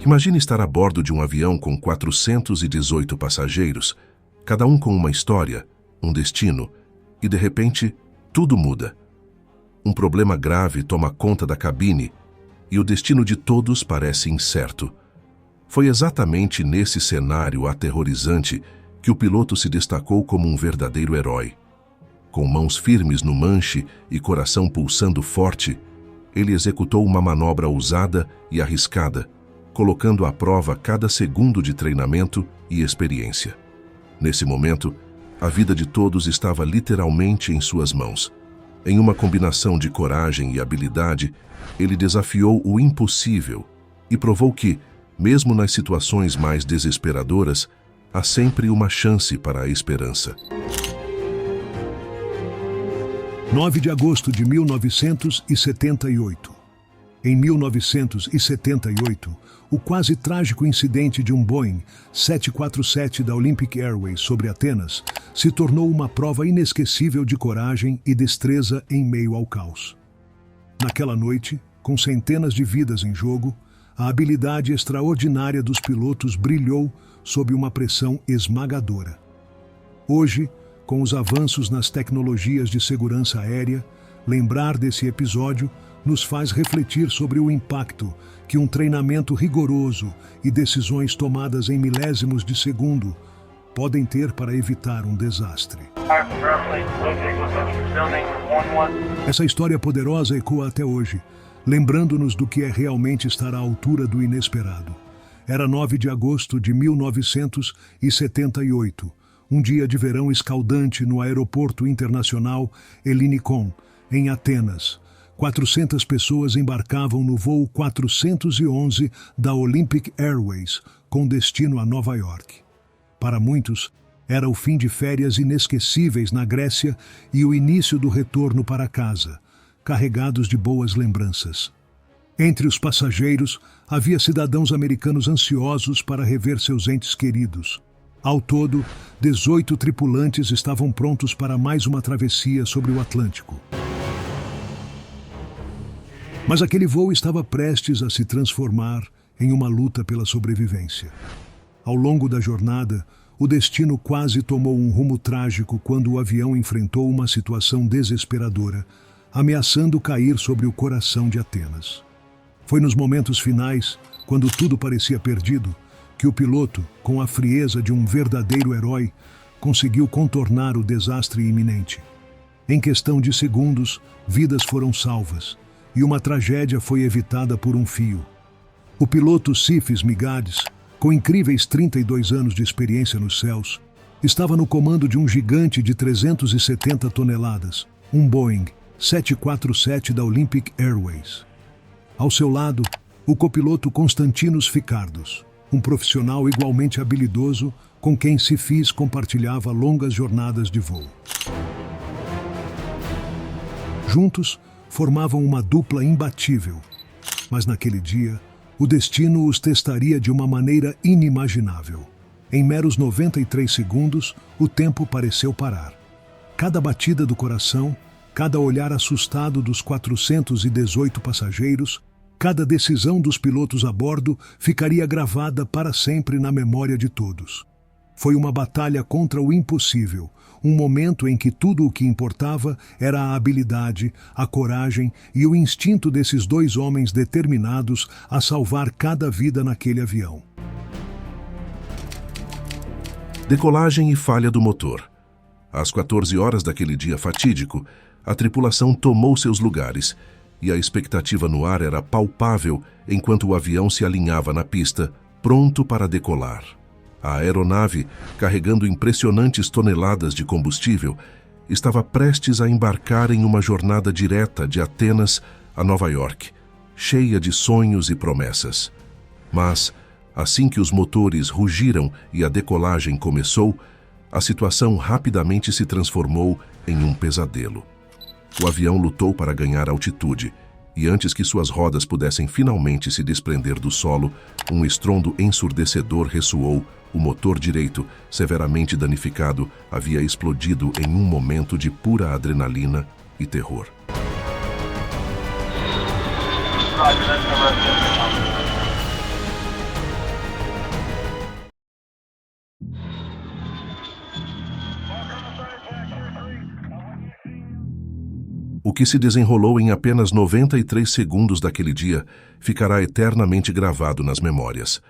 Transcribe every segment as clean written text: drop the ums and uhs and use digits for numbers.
Imagine estar a bordo de um avião com 418 passageiros, cada um com uma história, um destino, e de repente, tudo muda. Um problema grave toma conta da cabine e o destino de todos parece incerto. Foi exatamente nesse cenário aterrorizante que o piloto se destacou como um verdadeiro herói. Com mãos firmes no manche e coração pulsando forte, ele executou uma manobra ousada e arriscada, colocando à prova cada segundo de treinamento e experiência. Nesse momento, a vida de todos estava literalmente em suas mãos. Em uma combinação de coragem e habilidade, ele desafiou o impossível e provou que, mesmo nas situações mais desesperadoras, há sempre uma chance para a esperança. 9 de agosto de 1978. Em 1978, o quase trágico incidente de um Boeing 747 da Olympic Airways sobre Atenas se tornou uma prova inesquecível de coragem e destreza em meio ao caos. Naquela noite, com centenas de vidas em jogo, a habilidade extraordinária dos pilotos brilhou sob uma pressão esmagadora. Hoje, com os avanços nas tecnologias de segurança aérea, lembrar desse episódio nos faz refletir sobre o impacto que um treinamento rigoroso e decisões tomadas em milésimos de segundo podem ter para evitar um desastre. Essa história poderosa ecoa até hoje, lembrando-nos do que é realmente estar à altura do inesperado. Era 9 de agosto de 1978, um dia de verão escaldante no Aeroporto Internacional Ellinikon, em Atenas. 400 pessoas embarcavam no voo 411 da Olympic Airways, com destino a Nova York. Para muitos, era o fim de férias inesquecíveis na Grécia e o início do retorno para casa, carregados de boas lembranças. Entre os passageiros, havia cidadãos americanos ansiosos para rever seus entes queridos. Ao todo, 18 tripulantes estavam prontos para mais uma travessia sobre o Atlântico. Mas aquele voo estava prestes a se transformar em uma luta pela sobrevivência. Ao longo da jornada, o destino quase tomou um rumo trágico quando o avião enfrentou uma situação desesperadora, ameaçando cair sobre o coração de Atenas. Foi nos momentos finais, quando tudo parecia perdido, que o piloto, com a frieza de um verdadeiro herói, conseguiu contornar o desastre iminente. Em questão de segundos, vidas foram salvas e uma tragédia foi evitada por um fio. O piloto Sifis Migades, com incríveis 32 anos de experiência nos céus, estava no comando de um gigante de 370 toneladas, um Boeing 747 da Olympic Airways. Ao seu lado, o copiloto Konstantinos Fikardos, um profissional igualmente habilidoso com quem Sifis compartilhava longas jornadas de voo. Juntos, formavam uma dupla imbatível, mas naquele dia, o destino os testaria de uma maneira inimaginável. Em meros 93 segundos, o tempo pareceu parar. Cada batida do coração, cada olhar assustado dos 418 passageiros, cada decisão dos pilotos a bordo ficaria gravada para sempre na memória de todos. Foi uma batalha contra o impossível, um momento em que tudo o que importava era a habilidade, a coragem e o instinto desses dois homens determinados a salvar cada vida naquele avião. Decolagem e falha do motor. Às 14 horas daquele dia fatídico, a tripulação tomou seus lugares e a expectativa no ar era palpável enquanto o avião se alinhava na pista, pronto para decolar. A aeronave, carregando impressionantes toneladas de combustível, estava prestes a embarcar em uma jornada direta de Atenas a Nova York, cheia de sonhos e promessas. Mas, assim que os motores rugiram e a decolagem começou, a situação rapidamente se transformou em um pesadelo. O avião lutou para ganhar altitude, e antes que suas rodas pudessem finalmente se desprender do solo, um estrondo ensurdecedor ressoou. O motor direito, severamente danificado, havia explodido em um momento de pura adrenalina e terror. O que se desenrolou em apenas 93 segundos daquele dia ficará eternamente gravado nas memórias.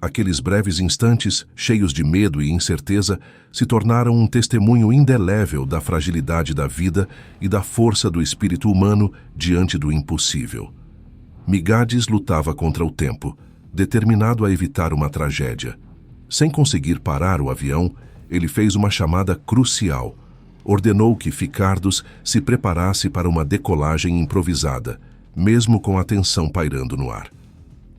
Aqueles breves instantes, cheios de medo e incerteza, se tornaram um testemunho indelével da fragilidade da vida e da força do espírito humano diante do impossível. Migades lutava contra o tempo, determinado a evitar uma tragédia. Sem conseguir parar o avião, ele fez uma chamada crucial. Ordenou que Ficardos se preparasse para uma decolagem improvisada, mesmo com a tensão pairando no ar.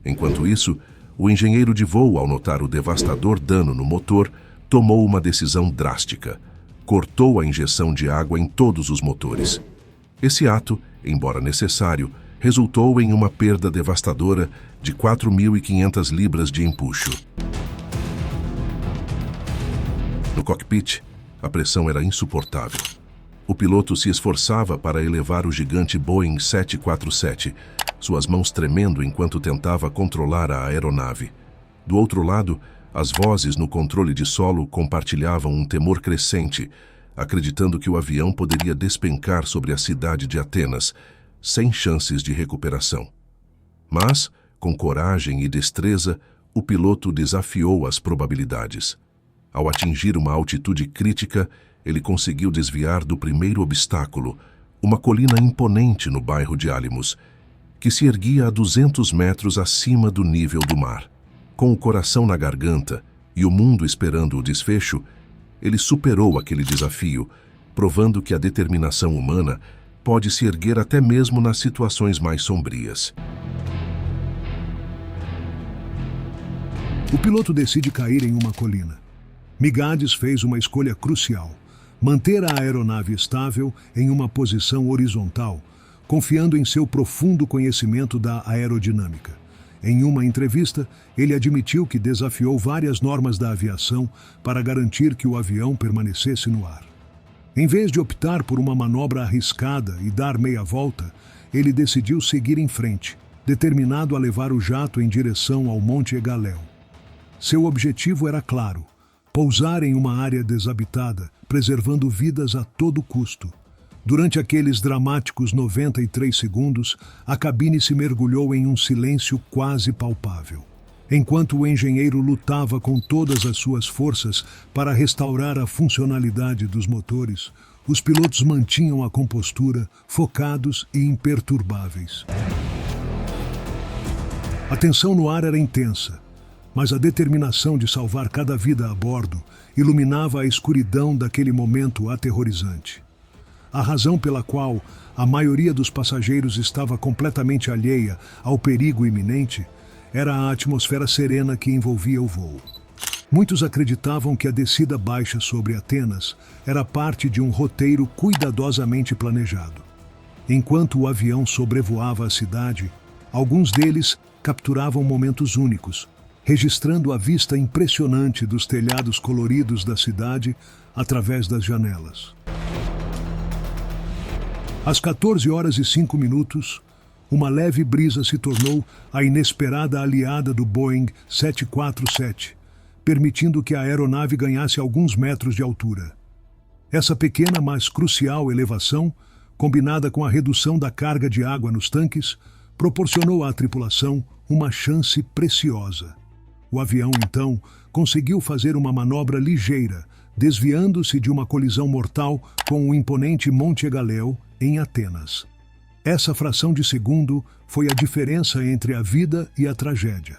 Enquanto isso, o engenheiro de voo, ao notar o devastador dano no motor, tomou uma decisão drástica. Cortou a injeção de água em todos os motores. Esse ato, embora necessário, resultou em uma perda devastadora de 4.500 libras de empuxo. No cockpit, a pressão era insuportável. O piloto se esforçava para elevar o gigante Boeing 747, suas mãos tremendo enquanto tentava controlar a aeronave. Do outro lado, as vozes no controle de solo compartilhavam um temor crescente, acreditando que o avião poderia despencar sobre a cidade de Atenas, sem chances de recuperação. Mas, com coragem e destreza, o piloto desafiou as probabilidades. Ao atingir uma altitude crítica, ele conseguiu desviar do primeiro obstáculo, uma colina imponente no bairro de Alimos, que se erguia a 200 metros acima do nível do mar. Com o coração na garganta e o mundo esperando o desfecho, ele superou aquele desafio, provando que a determinação humana pode se erguer até mesmo nas situações mais sombrias. O piloto decide cair em uma colina. Migades fez uma escolha crucial: manter a aeronave estável em uma posição horizontal, confiando em seu profundo conhecimento da aerodinâmica. Em uma entrevista, ele admitiu que desafiou várias normas da aviação para garantir que o avião permanecesse no ar. Em vez de optar por uma manobra arriscada e dar meia volta, ele decidiu seguir em frente, determinado a levar o jato em direção ao Monte Egaléu. Seu objetivo era claro: pousar em uma área desabitada, preservando vidas a todo custo. Durante aqueles dramáticos 93 segundos, a cabine se mergulhou em um silêncio quase palpável. Enquanto o engenheiro lutava com todas as suas forças para restaurar a funcionalidade dos motores, os pilotos mantinham a compostura, focados e imperturbáveis. A tensão no ar era intensa, mas a determinação de salvar cada vida a bordo iluminava a escuridão daquele momento aterrorizante. A razão pela qual a maioria dos passageiros estava completamente alheia ao perigo iminente era a atmosfera serena que envolvia o voo. Muitos acreditavam que a descida baixa sobre Atenas era parte de um roteiro cuidadosamente planejado. Enquanto o avião sobrevoava a cidade, alguns deles capturavam momentos únicos, registrando a vista impressionante dos telhados coloridos da cidade através das janelas. Às 14h05, uma leve brisa se tornou a inesperada aliada do Boeing 747, permitindo que a aeronave ganhasse alguns metros de altura. Essa pequena, mas crucial elevação, combinada com a redução da carga de água nos tanques, proporcionou à tripulação uma chance preciosa. O avião, então, conseguiu fazer uma manobra ligeira, desviando-se de uma colisão mortal com o imponente Monte Egaléu em Atenas. Essa fração de segundo foi a diferença entre a vida e a tragédia,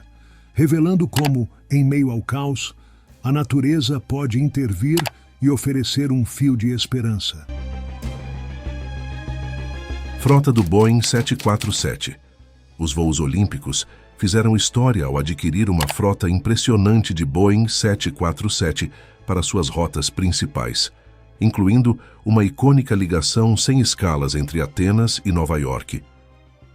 revelando como, em meio ao caos, a natureza pode intervir e oferecer um fio de esperança. Frota do Boeing 747. Os voos olímpicos fizeram história ao adquirir uma frota impressionante de Boeing 747 para suas rotas principais, incluindo uma icônica ligação sem escalas entre Atenas e Nova York.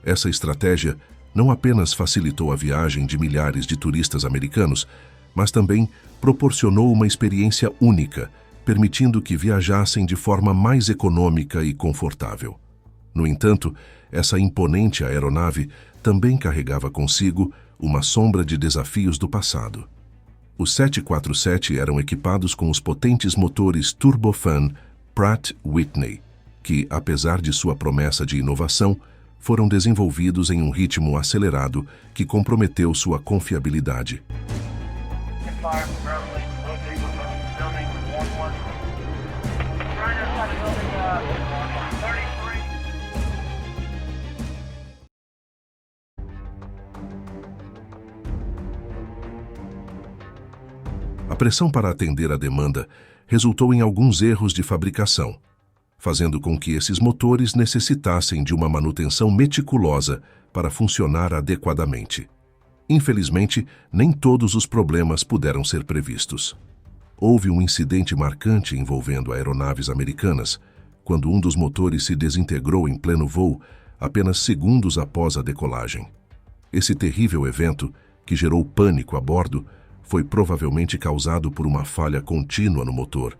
Essa estratégia não apenas facilitou a viagem de milhares de turistas americanos, mas também proporcionou uma experiência única, permitindo que viajassem de forma mais econômica e confortável. No entanto, essa imponente aeronave também carregava consigo uma sombra de desafios do passado. Os 747 eram equipados com os potentes motores turbofan Pratt & Whitney, que, apesar de sua promessa de inovação, foram desenvolvidos em um ritmo acelerado que comprometeu sua confiabilidade. A pressão para atender a demanda resultou em alguns erros de fabricação, fazendo com que esses motores necessitassem de uma manutenção meticulosa para funcionar adequadamente. Infelizmente, nem todos os problemas puderam ser previstos. Houve um incidente marcante envolvendo aeronaves americanas, quando um dos motores se desintegrou em pleno voo, apenas segundos após a decolagem. Esse terrível evento, que gerou pânico a bordo, foi provavelmente causado por uma falha contínua no motor,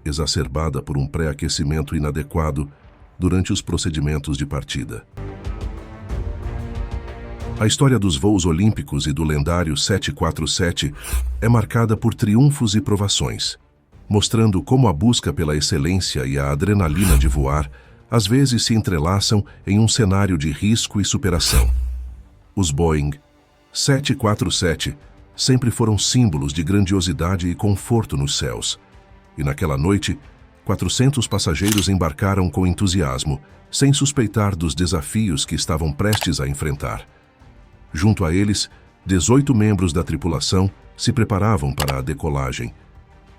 exacerbada por um pré-aquecimento inadequado durante os procedimentos de partida. A história dos voos olímpicos e do lendário 747 é marcada por triunfos e provações, mostrando como a busca pela excelência e a adrenalina de voar às vezes se entrelaçam em um cenário de risco e superação. Os Boeing 747 sempre foram símbolos de grandiosidade e conforto nos céus, e naquela noite, 400 passageiros embarcaram com entusiasmo, sem suspeitar dos desafios que estavam prestes a enfrentar. Junto a eles, 18 membros da tripulação se preparavam para a decolagem,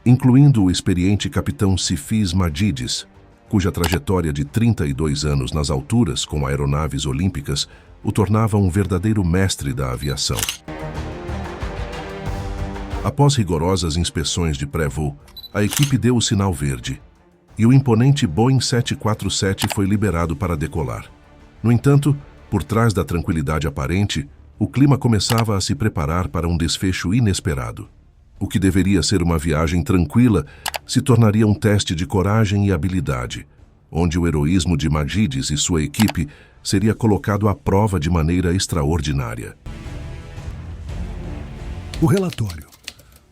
incluindo o experiente capitão Sifis Madjides, cuja trajetória de 32 anos nas alturas com aeronaves olímpicas o tornava um verdadeiro mestre da aviação. Após rigorosas inspeções de pré-voo, a equipe deu o sinal verde, e o imponente Boeing 747 foi liberado para decolar. No entanto, por trás da tranquilidade aparente, o clima começava a se preparar para um desfecho inesperado. O que deveria ser uma viagem tranquila se tornaria um teste de coragem e habilidade, onde o heroísmo de Madjides e sua equipe seria colocado à prova de maneira extraordinária. O relatório.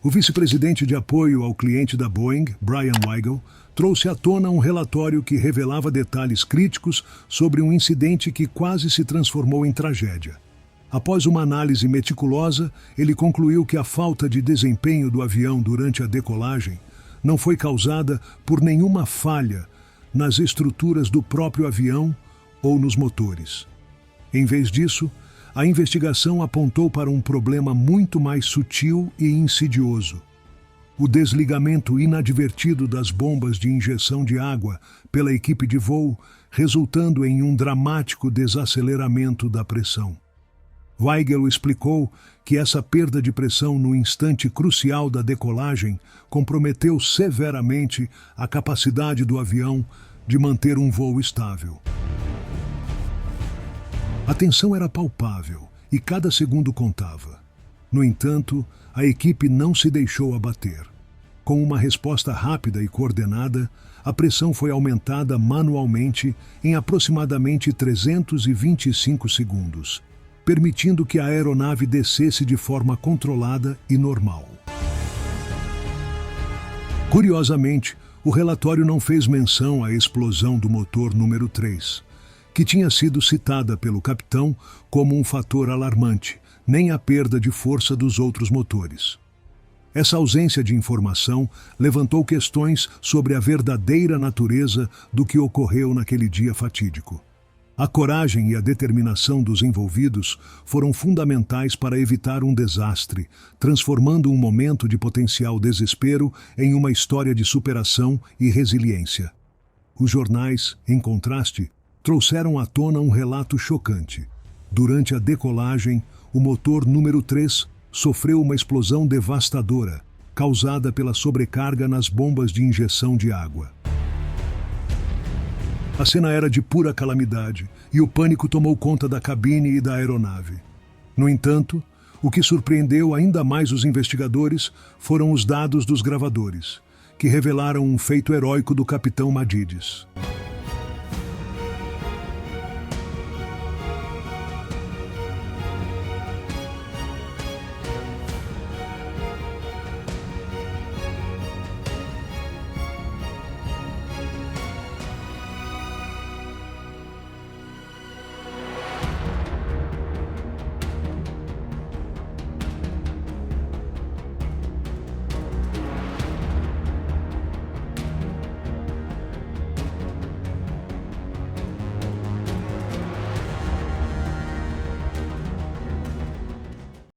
O vice-presidente de apoio ao cliente da Boeing, Brian Weigel, trouxe à tona um relatório que revelava detalhes críticos sobre um incidente que quase se transformou em tragédia. Após uma análise meticulosa, ele concluiu que a falta de desempenho do avião durante a decolagem não foi causada por nenhuma falha nas estruturas do próprio avião ou nos motores. Em vez disso, a investigação apontou para um problema muito mais sutil e insidioso: o desligamento inadvertido das bombas de injeção de água pela equipe de voo, resultando em um dramático desaceleramento da pressão. Weigel explicou que essa perda de pressão no instante crucial da decolagem comprometeu severamente a capacidade do avião de manter um voo estável. A tensão era palpável e cada segundo contava. No entanto, a equipe não se deixou abater. Com uma resposta rápida e coordenada, a pressão foi aumentada manualmente em aproximadamente 325 segundos, permitindo que a aeronave descesse de forma controlada e normal. Curiosamente, o relatório não fez menção à explosão do motor número 3, que tinha sido citada pelo capitão como um fator alarmante, nem a perda de força dos outros motores. Essa ausência de informação levantou questões sobre a verdadeira natureza do que ocorreu naquele dia fatídico. A coragem e a determinação dos envolvidos foram fundamentais para evitar um desastre, transformando um momento de potencial desespero em uma história de superação e resiliência. Os jornais, em contraste, trouxeram à tona um relato chocante. Durante a decolagem, o motor número 3 sofreu uma explosão devastadora, causada pela sobrecarga nas bombas de injeção de água. A cena era de pura calamidade e o pânico tomou conta da cabine e da aeronave. No entanto, o que surpreendeu ainda mais os investigadores foram os dados dos gravadores, que revelaram um feito heróico do capitão Madjides.